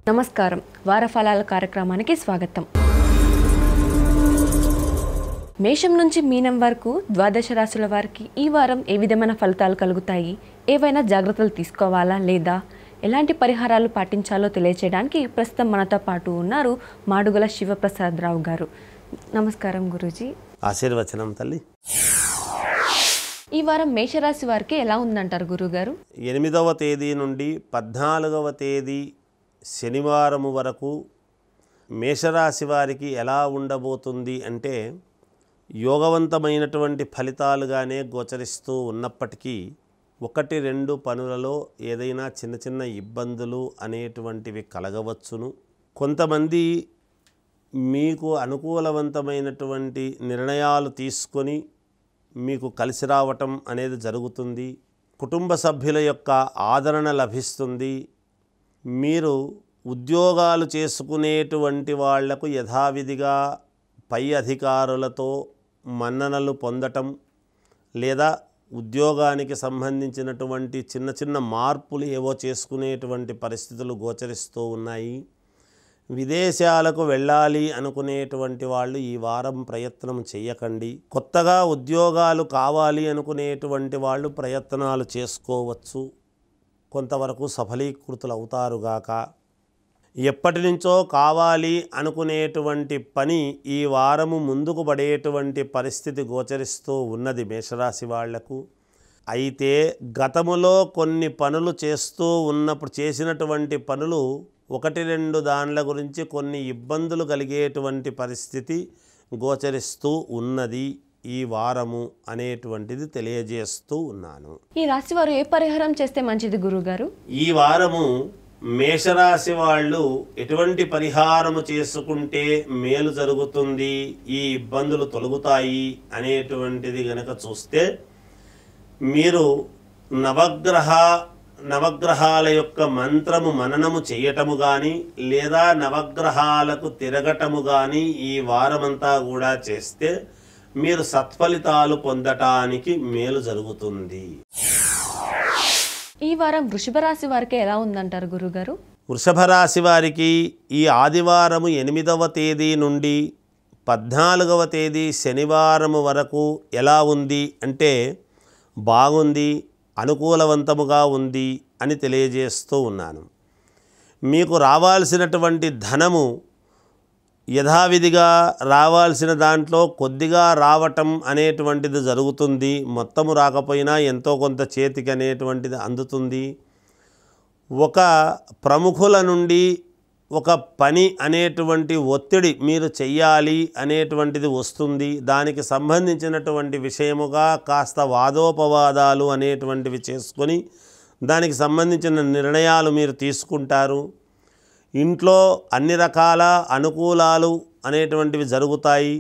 నమస్కారం. వారఫలాల కార్యక్రమానికి స్వాగతం. మేషం నుంచి మీనం వరకు ద్వాదశ రాశుల వారికి ఈ వారం ఏ విధమైన ఫలితాలు కలుగుతాయి, ఏవైనా జాగ్రత్తలు తీసుకోవాలా లేదా, ఎలాంటి పరిహారాలు పాటించాలో తెలియచేయడానికి ప్రస్తుతం మనతో పాటు ఉన్నారు మాడుగుల శివప్రసాదరావు గారు. నమస్కారం గురూజీ. ఆశీర్వచనం తల్లి. ఈ వారం మేషరాశి వారికి ఎలా ఉందంటారు గురుగారు? 8వ తేదీ నుండి 14వ తేదీ శనివారం వరకు మేషరాశి వారికి ఎలా ఉండబోతుంది అంటే యోగవంతమైనటువంటి ఫలితాలుగానే గోచరిస్తూ ఉన్నప్పటికీ 1-2 పనులలో ఏదైనా చిన్న చిన్న ఇబ్బందులు అనేటువంటివి కలగవచ్చును. కొంతమంది మీకు అనుకూలవంతమైనటువంటి నిర్ణయాలు తీసుకొని మీకు కలిసి రావటం అనేది జరుగుతుంది. కుటుంబ సభ్యుల యొక్క ఆదరణ లభిస్తుంది. మీరు ఉద్యోగాలు చేసుకునేటువంటి వాళ్లకు యథావిధిగా పై అధికారులతో మన్ననలు పొందటం లేదా ఉద్యోగానికి సంబంధించినటువంటి చిన్న చిన్న మార్పులు ఏవో చేసుకునేటువంటి పరిస్థితులు గోచరిస్తూ ఉన్నాయి. విదేశాలకు వెళ్ళాలి అనుకునేటువంటి వాళ్ళు ఈ వారం ప్రయత్నం చేయకండి. కొత్తగా ఉద్యోగాలు కావాలి అనుకునేటువంటి వాళ్ళు ప్రయత్నాలు చేసుకోవచ్చు. కొంతవరకు సఫలీకృతులు అవుతారుగాక. ఎప్పటి నుంచో కావాలి అనుకునేటువంటి పని ఈ వారము ముందుకు పడేటువంటి పరిస్థితి గోచరిస్తూ ఉన్నది మేషరాశి వాళ్లకు. అయితే గతములో కొన్ని పనులు చేస్తూ ఉన్నప్పుడు చేసినటువంటి పనులు 1-2 దానిల గురించి కొన్ని ఇబ్బందులు కలిగేటువంటి పరిస్థితి గోచరిస్తూ ఉన్నది ఈ వారము అనేటువంటిది తెలియజేస్తూ ఉన్నాను. ఈ రాశి వారు ఏ పరిహారం చేస్తే మంచిది గురుగారు? ఈ వారము మేషరాశి వాళ్ళు ఎటువంటి పరిహారము చేసుకుంటే మేలు జరుగుతుంది, ఈ ఇబ్బందులు తొలగుతాయి అనేటువంటిది గనక చూస్తే మీరు నవగ్రహాల యొక్క మంత్రము మననము చేయటము కానీ లేదా నవగ్రహాలకు తిరగటము కానీ ఈ వారమంతా కూడా చేస్తే మీరు సత్ఫలితాలు పొందటానికి మేలు జరుగుతుంది. ఈ వారం వృషభ రాశి వారికి ఎలా ఉందంటారు గురుగారు? వృషభ రాశి వారికి ఈ ఆదివారము 8వ తేదీ నుండి 14వ తేదీ శనివారం వరకు ఎలా ఉంది అంటే బాగుంది, అనుకూలవంతముగా ఉంది అని తెలియజేస్తూ ఉన్నాను. మీకు రావాల్సినటువంటి ధనము యథావిధిగా రావాల్సిన దాంట్లో కొద్దిగా రావటం అనేటువంటిది జరుగుతుంది. మొత్తము రాకపోయినా ఎంతో కొంత చేతికి అనేటువంటిది అందుతుంది. ఒక ప్రముఖుల నుండి ఒక పని అనేటువంటి ఒత్తిడి మీరు చెయ్యాలి అనేటువంటిది వస్తుంది. దానికి సంబంధించినటువంటి విషయముగా కాస్త వాదోపవాదాలు అనేటువంటివి చేసుకొని దానికి సంబంధించిన నిర్ణయాలు మీరు తీసుకుంటారు. ఇంట్లో అన్ని రకాల అనుకూలాలు అనేటువంటివి జరుగుతాయి.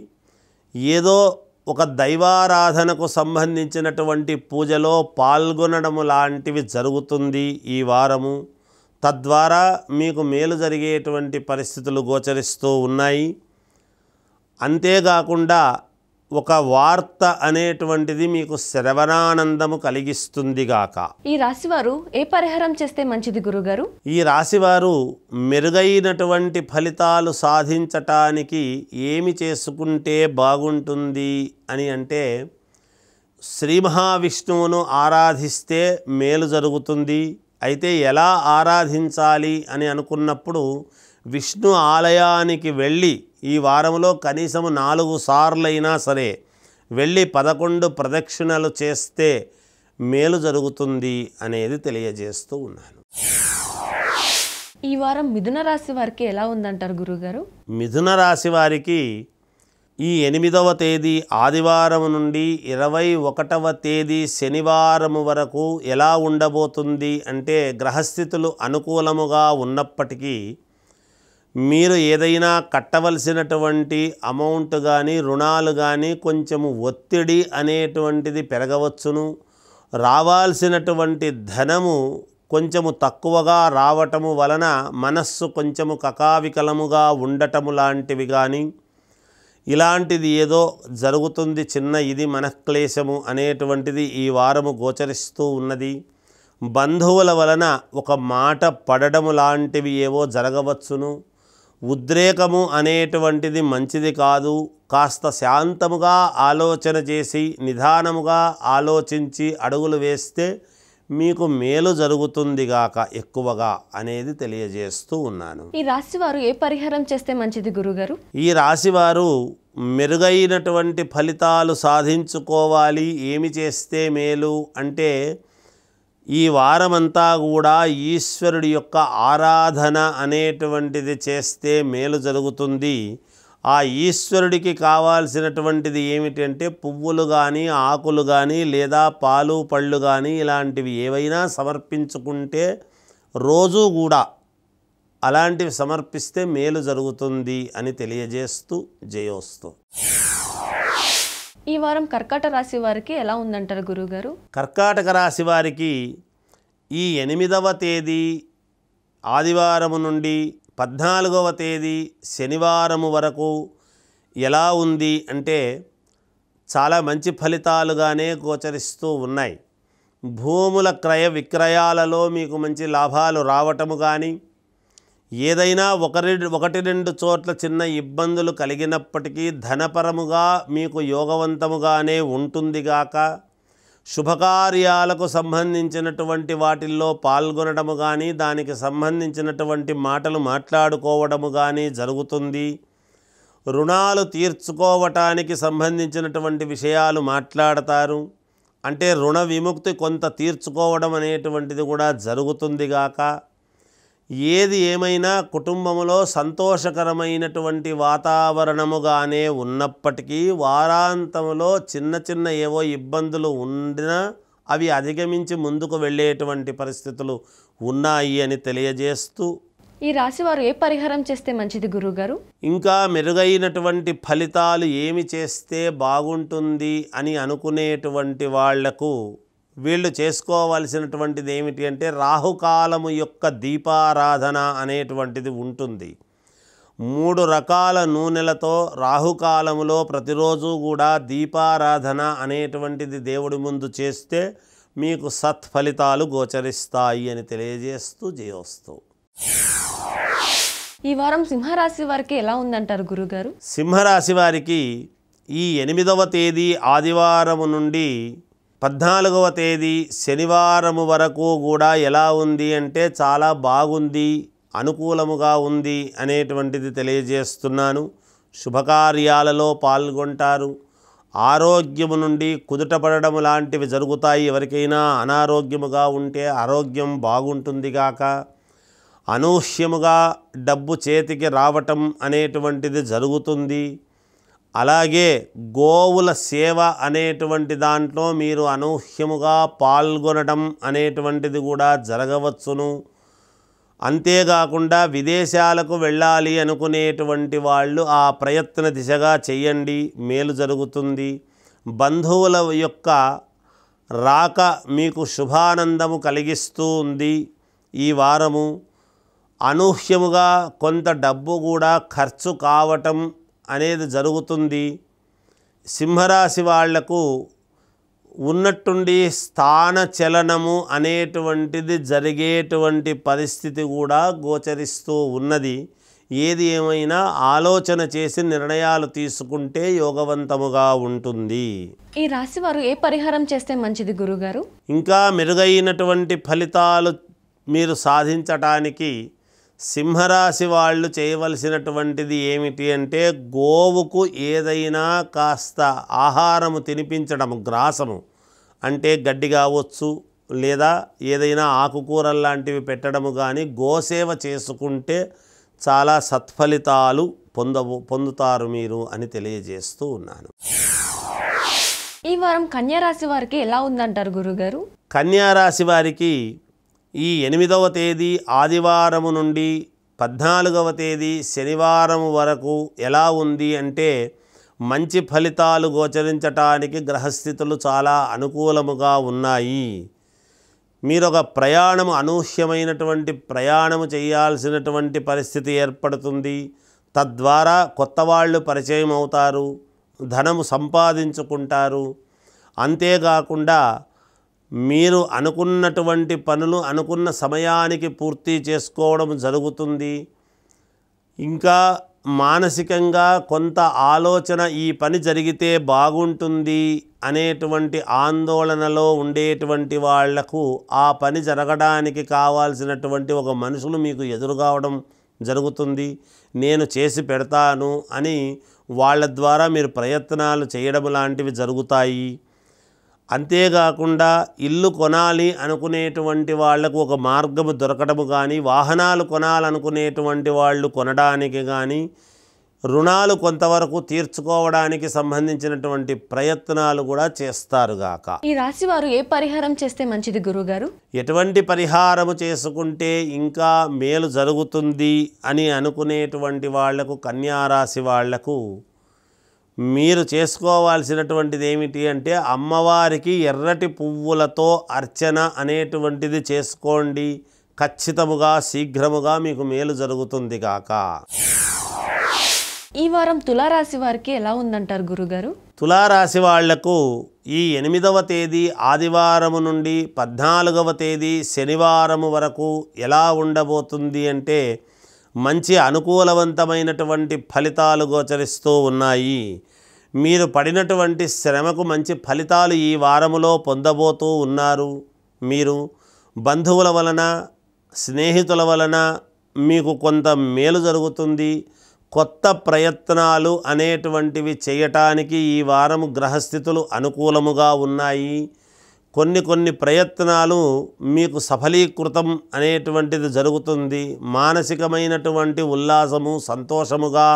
ఏదో ఒక దైవారాధనకు సంబంధించినటువంటి పూజలో పాల్గొనడం లాంటివి జరుగుతుంది ఈ వారము. తద్వారా మీకు మేలు జరిగేటువంటి పరిస్థితులు గోచరిస్తూ ఉన్నాయి. అంతేకాకుండా ఒక వార్త అనేటువంటిది మీకు శ్రవణానందము కలిగిస్తుందిగాక. ఈ రాశివారు ఏ పరిహారం చేస్తే మంచిది గురుగారు? ఈ రాశివారు మెరుగైనటువంటి ఫలితాలు సాధించటానికి ఏమి చేసుకుంటే బాగుంటుంది అని అంటే శ్రీ మహావిష్ణువును ఆరాధిస్తే మేలు జరుగుతుంది. అయితే ఎలా ఆరాధించాలి అని అనుకున్నప్పుడు విష్ణు ఆలయానికి వెళ్ళి ఈ వారంలో కనీసం 4 సార్లైనా సరే వెళ్ళి 11 ప్రదక్షిణలు చేస్తే మేలు జరుగుతుంది అనేది తెలియజేస్తూ ఉన్నాను. ఈ వారం మిథున రాశి వారికి ఎలా ఉందంటారు గురుగారు? మిథున రాశి వారికి ఈ 8వ తేదీ ఆదివారం నుండి 21వ తేదీ శనివారం వరకు ఎలా ఉండబోతుంది అంటే గ్రహస్థితులు అనుకూలముగా ఉన్నప్పటికీ మీరు ఏదైనా కట్టవలసినటువంటి అమౌంట్ కానీ రుణాలు కానీ కొంచెము ఒత్తిడి అనేటువంటిది పెరగవచ్చును. రావాల్సినటువంటి ధనము కొంచెము తక్కువగా రావటము వలన మనస్సు కొంచెము కకావికలముగా ఉండటము లాంటివి కానీ ఇలాంటిది ఏదో జరుగుతుంది, చిన్న ఇది మనక్లేశము అనేటువంటిది ఈ వారము గోచరిస్తూ ఉన్నది. బంధువుల వలన ఒక మాట పడడము లాంటివి ఏవో జరగవచ్చును. ఉద్రేకము అనేటువంటిది మంచిది కాదు. కాస్త శాంతముగా ఆలోచన చేసి నిదానముగా ఆలోచించి అడుగులు వేస్తే మీకు మేలు జరుగుతుందిగాక ఎక్కువగా అనేది తెలియజేస్తూ ఉన్నాను. ఈ రాశివారు ఏ పరిహారం చేస్తే మంచిది గురుగారు? ఈ రాశివారు మెరుగైనటువంటి ఫలితాలు సాధించుకోవాలి. ఏమి చేస్తే మేలు అంటే ఈ వారమంతా కూడా ఈశ్వరుడి యొక్క ఆరాధన అనేటువంటిది చేస్తే మేలు జరుగుతుంది. ఆ ఈశ్వరుడికి కావాల్సినటువంటిది ఏమిటంటే పువ్వులు కానీ ఆకులు కానీ లేదా పాలు పళ్ళు కానీ ఇలాంటివి ఏవైనా సమర్పించుకుంటే రోజు కూడా అలాంటివి సమర్పిస్తే మేలు జరుగుతుంది అని తెలియజేస్తూ జయోస్తు. ఈ వారం కర్కాటక రాశి వారికి ఎలా ఉందంటారు గురుగారు? కర్కాటక రాశి వారికి ఈ 8వ తేదీ ఆదివారము నుండి 14వ తేదీ శనివారము వరకు ఎలా ఉంది అంటే చాలా మంచి ఫలితాలుగానే గోచరిస్తూ ఉన్నాయి. భూముల క్రయ విక్రయాలలో మీకు మంచి లాభాలు రావటము కానీ, ఏదైనా ఒకటి రెండు చోట్ల చిన్న ఇబ్బందులు కలిగినప్పటికీ ధనపరముగా మీకు యోగవంతముగానే ఉంటుందిగాక, శుభకార్యాలకు సంబంధించినటువంటి వాటిల్లో పాల్గొనడము కానీ దానికి సంబంధించినటువంటి మాటలు మాట్లాడుకోవడము కానీ జరుగుతుంది. రుణాలు తీర్చుకోవటానికి సంబంధించినటువంటి విషయాలు మాట్లాడతారు. అంటే రుణ విముక్తి కొంత తీర్చుకోవడం అనేటువంటిది కూడా జరుగుతుందిగాక. ఏది ఏమైనా కుటుంబంలో సంతోషకరమైనటువంటి వాతావరణముగానే ఉన్నప్పటికీ వారాంతంలో చిన్న చిన్న ఏవో ఇబ్బందులు ఉండినా అవి అధిగమించి ముందుకు వెళ్ళేటువంటి పరిస్థితులు ఉన్నాయి అని తెలియజేస్తూ, ఈ రాశి వారు ఏ పరిహారం చేస్తే మంచిది గురుగారు? ఇంకా మెరుగైనటువంటి ఫలితాలు ఏమి చేస్తే బాగుంటుంది అని అనుకునేటువంటి వాళ్లకు వీళ్ళు చేసుకోవాల్సినటువంటిది ఏమిటి అంటే రాహుకాలము యొక్క దీపారాధన అనేటువంటిది ఉంటుంది. 3 రకాల నూనెలతో రాహుకాలములో ప్రతిరోజు కూడా దీపారాధన అనేటువంటిది దేవుడి ముందు చేస్తే మీకు సత్ఫలితాలు గోచరిస్తాయి అని తెలియజేస్తూ జయోస్తు. ఈ వారం సింహరాశి వారికి ఎలా ఉందంటారు గురుగారు? సింహరాశి వారికి ఈ 8వ తేదీ ఆదివారము నుండి 14వ తేదీ శనివారము వరకు కూడా ఎలా ఉంది అంటే చాలా బాగుంది, అనుకూలముగా ఉంది అనేటువంటిది తెలియజేస్తున్నాను. శుభకార్యాలలో పాల్గొంటారు. ఆరోగ్యము నుండి కుదుటపడడం లాంటివి జరుగుతాయి. ఎవరికైనా అనారోగ్యముగా ఉంటే ఆరోగ్యం బాగుంటుంది గాక. అనూహ్యముగా డబ్బు చేతికి రావటం అనేటువంటిది జరుగుతుంది. అలాగే గోవుల సేవ అనేటువంటి దాంట్లో మీరు అనూహ్యముగా పాల్గొనడం అనేటువంటిది కూడా జరగవచ్చును. అంతేకాకుండా విదేశాలకు వెళ్ళాలి అనుకునేటువంటి వాళ్ళు ఆ ప్రయత్న దిశగా చేయండి, మేలు జరుగుతుంది. బంధువుల యొక్క రాక మీకు శుభానందము కలిగిస్తూ ఉంది. ఈ వారము అనూహ్యముగా కొంత డబ్బు కూడా ఖర్చు కావటం అనేది జరుగుతుంది. సింహరాశి వాళ్లకు ఉన్నట్టుండి స్థాన చలనము అనేటువంటిది జరిగేటువంటి పరిస్థితి కూడా గోచరిస్తూ ఉన్నది. ఏది ఏమైనా ఆలోచన చేసి నిర్ణయాలు తీసుకుంటే యోగవంతముగా ఉంటుంది. ఈ రాశి వారు ఏ పరిహారం చేస్తే మంచిది గురుగారు? ఇంకా మెరుగైనటువంటి ఫలితాలు మీరు సాధించటానికి సింహరాశి వాళ్ళు చేయవలసినటువంటిది ఏమిటి అంటే గోవుకు ఏదైనా కాస్త ఆహారము తినిపించడం, గ్రాసము అంటే గడ్డి కావచ్చు లేదా ఏదైనా ఆకుకూరలు లాంటివి పెట్టడము కానీ గోసేవ చేసుకుంటే చాలా సత్ఫలితాలు పొందుతారు మీరు అని తెలియజేస్తూ ఉన్నాను. ఈ వారం కన్యా రాశి వారికి ఎలా ఉందంటారు గురుగారు? కన్యా రాశి వారికి ఈ 8వ తేదీ ఆదివారము నుండి 14వ తేదీ శనివారం వరకు ఎలా ఉంది అంటే మంచి ఫలితాలు గోచరించటానికి గ్రహస్థితులు చాలా అనుకూలముగా ఉన్నాయి. మీరొక ప్రయాణము అనూహ్యమైనటువంటి ప్రయాణము చేయాల్సినటువంటి పరిస్థితి ఏర్పడుతుంది. తద్వారా కొత్త వాళ్ళు పరిచయం అవుతారు, ధనము సంపాదించుకుంటారు. అంతేకాకుండా మీరు అనుకున్నటువంటి పనులు అనుకున్న సమయానికి పూర్తి చేసుకోవడం జరుగుతుంది. ఇంకా మానసికంగా కొంత ఆలోచన ఈ పని జరిగితే బాగుంటుంది అనేటువంటి ఆందోళనలో ఉండేటువంటి వాళ్లకు ఆ పని జరగడానికి కావాల్సినటువంటి ఒక మనుషులు మీకు ఎదురుగావడం జరుగుతుంది. నేను చేసి పెడతాను అని వాళ్ళ ద్వారా మీరు ప్రయత్నాలు చేయడం లాంటివి జరుగుతాయి. అంతేకాకుండా ఇల్లు కొనాలి అనుకునేటువంటి వాళ్లకు ఒక మార్గము దొరకడము కానీ, వాహనాలు కొనాలనుకునేటువంటి వాళ్ళు కొనడానికి కానీ, రుణాలు కొంతవరకు తీర్చుకోవడానికి సంబంధించినటువంటి ప్రయత్నాలు కూడా చేస్తారుగాక. ఈ రాశి వారు ఏ పరిహారం చేస్తే మంచిది గురుగారు? ఎటువంటి పరిహారము చేసుకుంటే ఇంకా మేలు జరుగుతుంది అని అనుకునేటువంటి వాళ్లకు, కన్యారాశి వాళ్లకు మీరు చేసుకోవాల్సినటువంటిది ఏమిటి అంటే, అమ్మవారికి ఎర్రటి పువ్వులతో అర్చన అనేటువంటిది చేసుకోండి. ఖచ్చితముగా శీఘ్రముగా మీకు మేలు జరుగుతుంది కాక. ఈ వారం తులారాశి వారికి ఎలా ఉందంటారు గురుగారు? తులారాశి వాళ్లకు ఈ 8వ తేదీ ఆదివారము నుండి 14వ తేదీ శనివారము వరకు ఎలా ఉండబోతుంది అంటే, మంచి అనుకూలవంతమైనటువంటి ఫలితాలు గోచరిస్తూ ఉన్నాయి. మీరు పడినటువంటి శ్రమకు మంచి ఫలితాలు ఈ వారములో పొందబోతూ ఉన్నారు. మీరు బంధువుల వలన, స్నేహితుల వలన మీకు కొంత మేలు జరుగుతుంది. కొత్త ప్రయత్నాలు అనేటువంటివి చేయటానికి ఈ వారము గ్రహస్థితులు అనుకూలముగా ఉన్నాయి. కొన్ని ప్రయత్నాలు మీకు సఫలీకృతం అనేటువంటిది జరుగుతుంది. మానసికమైనటువంటి ఉల్లాసము, సంతోషముగా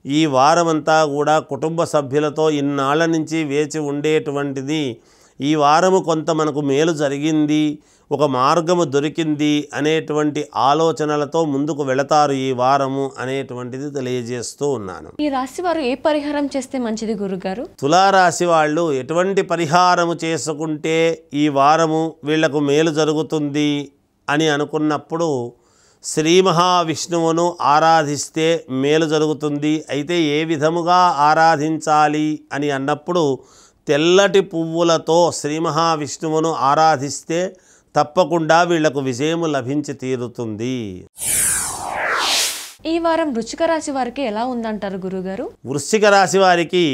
ఈ వారమంతా కూడా కుటుంబ సభ్యులతో ఇన్నాళ్ళ నుంచి వేచి ఉండేటువంటిది ఈ వారము కొంత మనకు మేలు జరిగింది, ఒక మార్గము దొరికింది అనేటువంటి ఆలోచనలతో ముందుకు వెళతారు ఈ వారము అనేటువంటిది తెలియజేస్తూ ఉన్నాను. ఈ రాశి వారు ఏ పరిహారం చేస్తే మంచిది గురుగారు? తులారాశి వాళ్ళు ఎటువంటి పరిహారము చేసుకుంటే ఈ వారము వీళ్లకు మేలు జరుగుతుంది అని అనుకున్నప్పుడు, శ్రీ మహావిష్ణువును ఆరాధిస్తే మేలు జరుగుతుంది. అయితే ఏ విధముగా ఆరాధించాలి అని అన్నప్పుడు, తెల్లటి పువ్వులతో శ్రీ మహావిష్ణువును ఆరాధిస్తే తప్పకుండా వీళ్లకు విజయము లభించి తీరుతుంది. ఈ వారం వృశ్చిక రాశి వారికి ఎలా ఉందంటారు గురుగారు? వృశ్చిక రాశి వారికి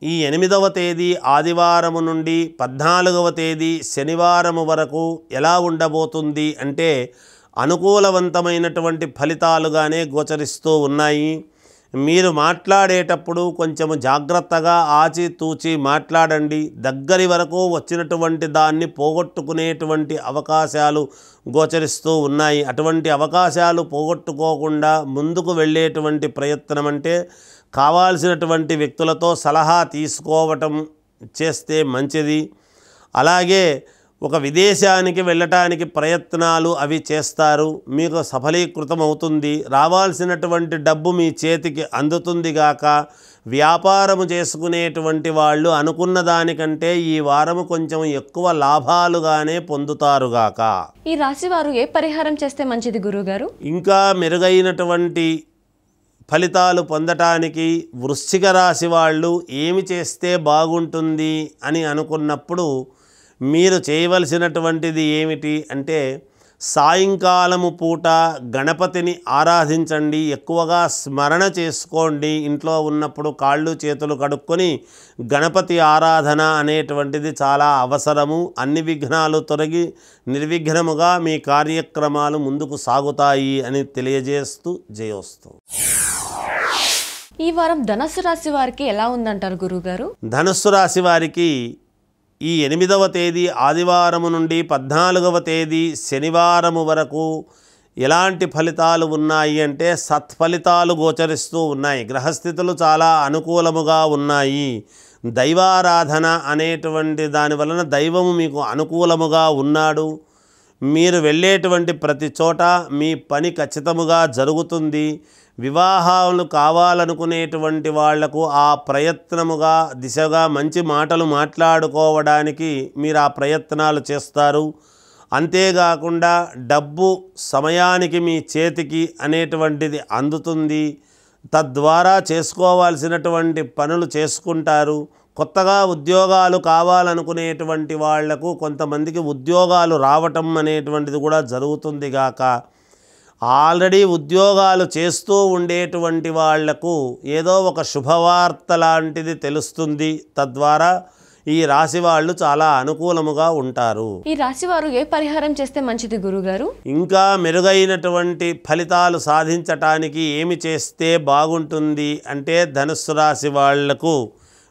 ఈ 8వ తేదీ ఆదివారము నుండి 14వ తేదీ శనివారము వరకు ఎలా ఉండబోతుంది అంటే, అనుకూలవంతమైనటువంటి ఫలితాలుగానే గోచరిస్తూ ఉన్నాయి. మీరు మాట్లాడేటప్పుడు కొంచెము జాగ్రత్తగా ఆచితూచి మాట్లాడండి. దగ్గరి వరకు వచ్చినటువంటి దాన్ని పోగొట్టుకునేటువంటి అవకాశాలు గోచరిస్తూ ఉన్నాయి. అటువంటి అవకాశాలు పోగొట్టుకోకుండా ముందుకు వెళ్ళేటువంటి ప్రయత్నం అంటే, కావాల్సినటువంటి వ్యక్తులతో సలహా తీసుకోవటం చేస్తే మంచిది. అలాగే ఒక విదేశానికి వెళ్ళటానికి ప్రయత్నాలు అవి చేస్తారు, మీకు సఫలీకృతం అవుతుంది. రావాల్సినటువంటి డబ్బు మీ చేతికి అందుతుంది గాక. వ్యాపారము చేసుకునేటువంటి వాళ్ళు అనుకున్న దానికంటే ఈ వారము కొంచెం ఎక్కువ లాభాలుగానే పొందుతారుగాక. ఈ రాశి వారు ఏ పరిహారం చేస్తే మంచిది గురుగారు? ఇంకా మెరుగైనటువంటి ఫలితాలు పొందటానికి వృశ్చిక రాశి వాళ్ళు ఏమి చేస్తే బాగుంటుంది అని అనుకున్నప్పుడు, మీరు చేయవలసినటువంటిది ఏమిటి అంటే, సాయంకాలము పూట గణపతిని ఆరాధించండి. ఎక్కువగా స్మరణ చేసుకోండి. ఇంట్లో ఉన్నప్పుడు కాళ్ళు చేతులు కడుక్కొని గణపతి ఆరాధన అనేటువంటిది చాలా అవసరము. అన్ని విఘ్నాలు తొలగి నిర్విఘ్నముగా మీ కార్యక్రమాలు ముందుకు సాగుతాయి అని తెలియజేస్తూ జయోస్తు. ఈ వారం ధనుస్సు రాశి వారికి ఎలా ఉందంటారు గురుగారు? ధనుస్సు రాశి వారికి ఈ 8వ తేదీ ఆదివారము నుండి 14వ తేదీ శనివారము వరకు ఎలాంటి ఫలితాలు ఉన్నాయి అంటే, సత్ఫలితాలు గోచరిస్తూ ఉన్నాయి. గ్రహస్థితులు చాలా అనుకూలముగా ఉన్నాయి. దైవారాధన అనేటువంటి దాని వలన దైవము మీకు అనుకూలముగా ఉన్నాడు. మీరు వెళ్ళేటువంటి ప్రతి చోట మీ పని ఖచ్చితముగా జరుగుతుంది. వివాహాలు కావాలనుకునేటువంటి వాళ్లకు ఆ ప్రయత్నముగా దిశగా మంచి మాటలు మాట్లాడుకోవడానికి మీరు ఆ ప్రయత్నాలు చేస్తారు. అంతేకాకుండా డబ్బు సమయానికి మీ చేతికి అనేటువంటిది అందుతుంది. తద్వారా చేసుకోవాల్సినటువంటి పనులు చేసుకుంటారు. కొత్తగా ఉద్యోగాలు కావాలనుకునేటువంటి వాళ్లకు కొంతమందికి ఉద్యోగాలు రావటం అనేటువంటిది కూడా జరుగుతుంది గాక ఆల్రెడీ ఉద్యోగాలు చేస్తూ ఉండేటువంటి వాళ్లకు ఏదో ఒక శుభవార్త లాంటిది తెలుస్తుంది. తద్వారా ఈ రాశి వాళ్ళు చాలా అనుకూలముగా ఉంటారు. ఈ రాశి వారు ఏ పరిహారం చేస్తే మంచిది గురుగారు? ఇంకా మెరుగైనటువంటి ఫలితాలు సాధించటానికి ఏమి చేస్తే బాగుంటుంది అంటే ధనుస్సు రాశి వాళ్లకు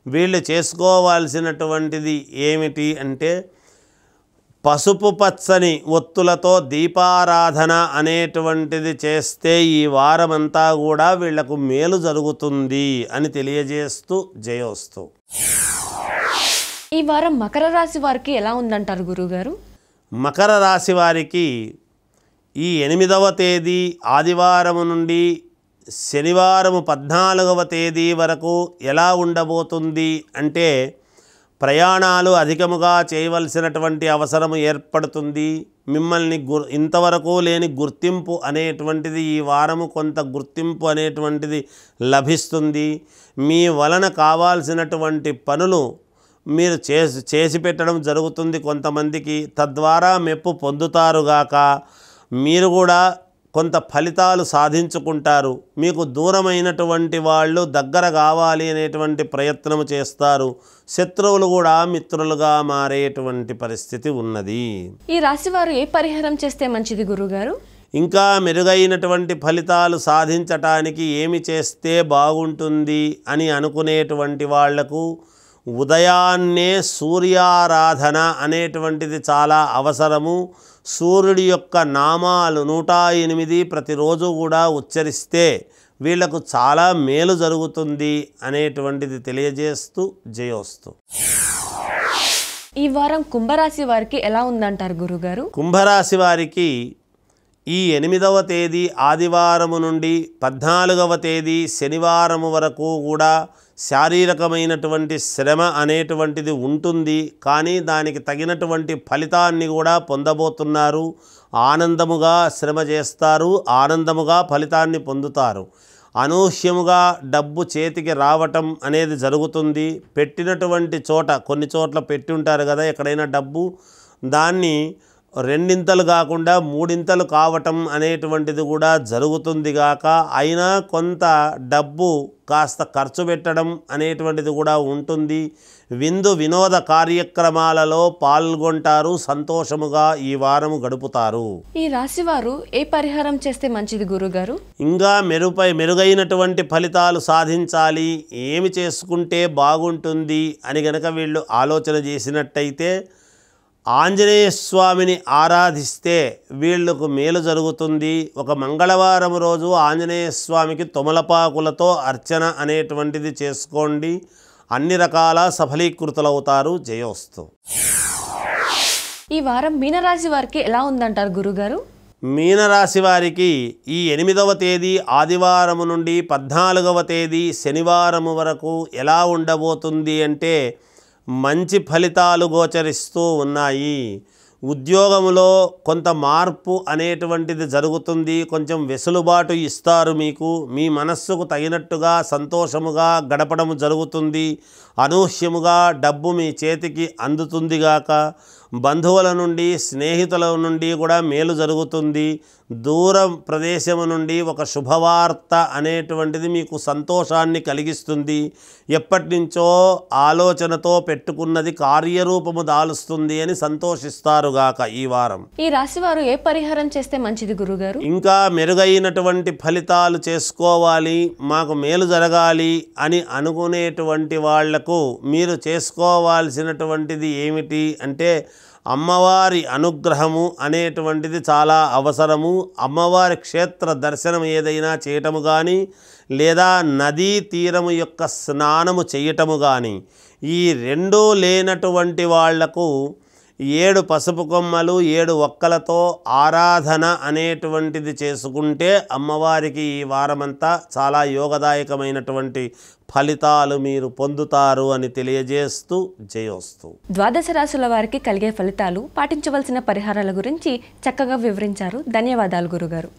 వీళ్ళు చేసుకోవాల్సినటువంటిది ఏమిటి అంటే పసుపు పచ్చని ఒత్తులతో దీపారాధన అనేటువంటిది చేస్తే ఈ వారమంతా కూడా వీళ్లకు మేలు జరుగుతుంది అని తెలియజేస్తూ జయోస్తు. ఈ వారం మకర రాశి వారికి ఎలా ఉందంటారు గురుగారు? మకర రాశి వారికి ఈ 8వ తేదీ ఆదివారం నుండి శనివారం 14వ తేదీ వరకు ఎలా ఉండబోతుంది అంటే ప్రయాణాలు అధికముగా చేయవలసినటువంటి అవసరం ఏర్పడుతుంది. మిమ్మల్ని ఇంతవరకు లేని గుర్తింపు అనేటువంటిది ఈ వారము కొంత గుర్తింపు అనేటువంటిది లభిస్తుంది. మీ వలన కావాల్సినటువంటి పనులు మీరు చేసి పెట్టడం జరుగుతుంది కొంతమందికి. తద్వారా మెప్పు పొందుతారుగాక మీరు కూడా కొంత ఫలితాలు సాధించుకుంటారు. మీకు దూరమైనటువంటి వాళ్ళు దగ్గర కావాలి అనేటువంటి ప్రయత్నం చేస్తారు. శత్రువులు కూడా మిత్రులుగా మారేటువంటి పరిస్థితి ఉన్నది. ఈ రాశి వారు ఏ పరిహారం చేస్తే మంచిది గురుగారు? ఇంకా మెరుగైనటువంటి ఫలితాలు సాధించటానికి ఏమి చేస్తే బాగుంటుంది అని అనుకునేటువంటి వాళ్లకు ఉదయాన్నే సూర్యారాధన అనేటువంటిది చాలా అవసరము. సూర్యుడి యొక్క నామాలు 108 ప్రతిరోజు కూడా ఉచ్చరిస్తే వీళ్లకు చాలా మేలు జరుగుతుంది అనేటువంటిది తెలియజేస్తూ జయోస్తు. ఈ వారం కుంభరాశి వారికి ఎలా ఉందంటారు గురుగారు? కుంభరాశి వారికి ఈ 8వ తేదీ ఆదివారము నుండి 14వ తేదీ శనివారము వరకు కూడా శారీరకమైనటువంటి శ్రమ అనేటువంటిది ఉంటుంది. కానీ దానికి తగినటువంటి ఫలితాన్ని కూడా పొందబోతున్నారు. ఆనందముగా శ్రమ చేస్తారు, ఆనందముగా ఫలితాన్ని పొందుతారు. అనూహ్యముగా డబ్బు చేతికి రావటం అనేది జరుగుతుంది. పెట్టినటువంటి చోట కొన్ని చోట్ల పెట్టి ఉంటారు కదా ఎక్కడైనా డబ్బు, దాన్ని రెండింతలు కాకుండా మూడింతలు కావటం అనేటువంటిది కూడా జరుగుతుంది గాక అయినా కొంత డబ్బు కాస్త ఖర్చు పెట్టడం అనేటువంటిది కూడా ఉంటుంది. విందు వినోద కార్యక్రమాలలో పాల్గొంటారు, సంతోషముగా ఈ వారము గడుపుతారు. ఈ రాశి వారు ఏ పరిహారం చేస్తే మంచిది గురుగారు? ఇంకా మెరుగైనటువంటి ఫలితాలు సాధించాలి, ఏమి చేసుకుంటే బాగుంటుంది అని గనక వీళ్ళు ఆలోచన చేసినట్టయితే ఆంజనేయ స్వామిని ఆరాధిస్తే వీళ్లకు మేలు జరుగుతుంది. ఒక మంగళవారం రోజు ఆంజనేయ స్వామికి తొమలపాకులతో అర్చన అనేటువంటిది చేసుకోండి. అన్ని రకాల సఫలీకృతులవుతారు. జయోస్తు. ఈ వారం మీనరాశి వారికి ఎలా ఉందంటారు గురుగారు? మీనరాశి వారికి ఈ 8వ తేదీ ఆదివారం నుండి 14వ తేదీ శనివారం వరకు ఎలా ఉండబోతుంది అంటే మంచి ఫలితాలు గోచరిస్తూ ఉన్నాయి. ఉద్యోగంలో కొంత మార్పు అనేటువంటిది జరుగుతుంది. కొంచెం వెసులుబాటు ఇస్తారు మీకు. మీ మనస్సుకు తగినట్టుగా సంతోషముగా గడపడం జరుగుతుంది. అనూహ్యముగా డబ్బు మీ చేతికి అందుతుందిగాక బంధువుల నుండి స్నేహితుల నుండి కూడా మేలు జరుగుతుంది. దూర ప్రదేశము నుండి ఒక శుభవార్త అనేటువంటిది మీకు సంతోషాన్ని కలిగిస్తుంది. ఎప్పటి నుంచో ఆలోచనతో పెట్టుకున్నది కార్యరూపము దాలుస్తుంది అని సంతోషిస్తారుగాక ఈ వారం. ఈ రాశి వారు ఏ పరిహారం చేస్తే మంచిది గురుగారు? ఇంకా మెరుగైనటువంటి ఫలితాలు చేసుకోవాలి, మాకు మేలు జరగాలి అని అనుకునేటువంటి వాళ్లకు మీరు చేసుకోవాల్సినటువంటిది ఏమిటి అంటే అమ్మవారి అనుగ్రహము అనేటువంటిది చాలా అవసరము. అమ్మవారి క్షేత్ర దర్శనం ఏదైనా చేయటము కానీ లేదా నదీ తీరము యొక్క స్నానము చేయటము కానీ ఈ రెండూ లేనటువంటి వాళ్లకు 7 పసుపు కొమ్మలు 7 ఒక్కలతో ఆరాధన అనేటువంటిది చేసుకుంటే అమ్మవారికి ఈ వారమంతా చాలా యోగదాయకమైనటువంటి ఫలితాలు మీరు పొందుతారు అని తెలియజేస్తూ జయోస్తు. ద్వాదశ రాశుల వారికి కలిగే ఫలితాలు, పాటించవలసిన పరిహారాల గురించి చక్కగా వివరించారు. ధన్యవాదాలు గురుగారు.